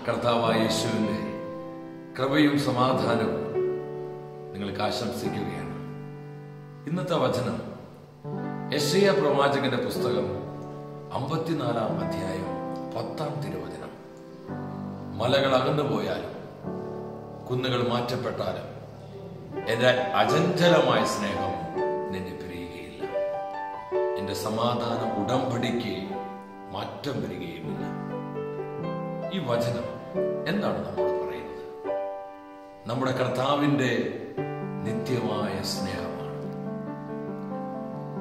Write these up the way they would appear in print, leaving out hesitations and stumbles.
കർത്താവായ യേശുവിന്റെ കൃപയും സമാധാനവും നിങ്ങൾക്ക് ആശംസിക്കുകയാണ്. ഇന്നത്തെ വചനം യെശയ്യാ പ്രവാചകന്റെ പുസ്തകം 54-ാം അധ്യായം 10-ാം തിരുവചനം. മലകൾ അകന്നുപോയാലും കുന്നുകൾ മാറ്റപ്പെട്ടാലും എന്റെ അചഞ്ചലമായ സ്നേഹം നിന്നെ പിരിയുകയില്ല. എന്റെ സമാധാന ഉടമ്പടിക്ക് മാറ്റം വരികയുമില്ല. ഈ വചനം എന്താണ് നമ്മോട് പറയുന്നത്? നമ്മുടെ കർത്താവിന്റെ നിത്യമായ സ്നേഹമാണ്.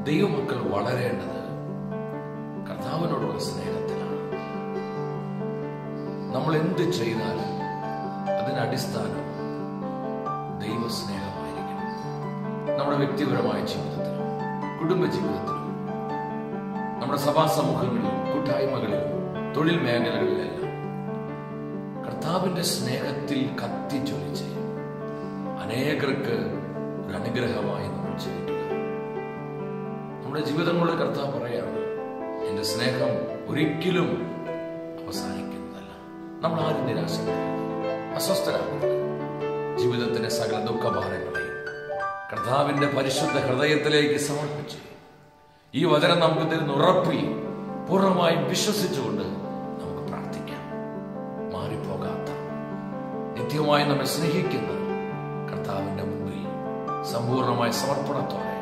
ദൈവമക്കൾ വളരേണ്ടത് കർത്താവിനോടുള്ള സ്നേഹത്തിലാണ്. നമ്മൾ എന്ത് ചെയ്താലും അതിന്റെ അടിസ്ഥാനം ദൈവസ്നേഹമായിരിക്കണം. നമ്മുടെ വ്യക്തിപരമായ ജീവിതത്തിലും കുടുംബ ജീവിതത്തിലും നമ്മുടെ സഭാ സമൂഹങ്ങളിലും കൂട്ടായ്മകളിലും തൊഴിൽ മേഖലകളിലെല്ലാം കർത്താവിന്റെ സ്നേഹത്തിൽ കത്തിച്ചൊലിച്ച് അനേകർക്ക് ഒരു അനുഗ്രഹമായി നമ്മൾ ജീവിക്കുക. നമ്മുടെ ജീവിതങ്ങളുടെ കർത്താവ് പറയാണ്, എന്റെ സ്നേഹം ഒരിക്കലും അവസാനിക്കുന്നതല്ല. നമ്മൾ ആരും നിരാശരാകരുത്, അസ്വസ്ഥരാകരുത്. ജീവിതത്തിന്റെ സകല ദുഃഖഭാരങ്ങളെയും കർത്താവിന്റെ പരിശുദ്ധ ഹൃദയത്തിലേക്ക് സമർപ്പിച്ച് ഈ വചനം നമുക്ക് തരുന്ന ഉറപ്പിൽ പൂർണ്ണമായും വിശ്വസിച്ചുകൊണ്ട് നമുക്ക് പ്രാർത്ഥിക്കാം. മാറിപ്പോകാത്ത, നിത്യമായി നമ്മെ സ്നേഹിക്കുന്ന കർത്താവിന്റെ മുമ്പിൽ സമ്പൂർണമായ സമർപ്പണത്തോടെ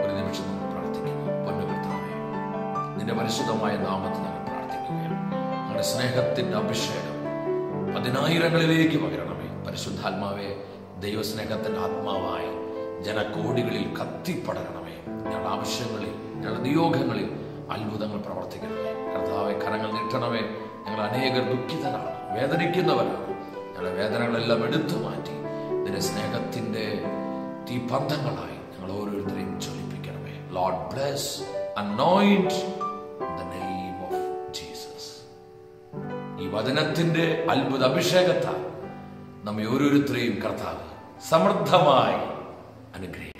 ഒരു നിമിഷം നമ്മൾ പ്രാർത്ഥിക്കുന്നു. പൊന്നു കർത്താവേ, നിന്റെ പരിശുദ്ധമായ നാമത്തിൽ ഞങ്ങൾ പ്രാർത്ഥിക്കുകയാണ്. ഞങ്ങളുടെ സ്നേഹത്തിന്റെ അഭിഷേകം പതിനായിരങ്ങളിലേക്ക് പകരണമേ. പരിശുദ്ധാത്മാവേ, ദൈവസ്നേഹത്തിന്റെ ആത്മാവായ ജനകോടികളിൽ കത്തിപ്പടരണമേ. ഞങ്ങളുടെ ആവശ്യങ്ങളിൽ, ഞങ്ങളുടെ നിയോഗങ്ങളിൽ അത്ഭുതങ്ങൾ പ്രവർത്തിക്കണമേ. കർത്താവെ, കരങ്ങൾ നീട്ടണമേ. ഞങ്ങൾ അനേകർ ദുഃഖിതരാണ്, വേദനിക്കുന്നവരാണ്. ഞങ്ങളുടെ വേദനകളെല്ലാം എടുത്തു മാറ്റി നിന്റെ സ്നേഹത്തിന്റെ തീപന്തങ്ങളായി ഞങ്ങൾ ഓരോരുത്തരെയും ജ്വലിപ്പിക്കണമേ. Lord bless, anoint in the name of Jesus. ഈ വചനത്തിന്റെ അത്ഭുത അഭിഷേകത്താൽ നമ്മെ ഓരോരുത്തരെയും കർത്താവ് സമൃദ്ധമായി അനുഗ്രഹിക്കും.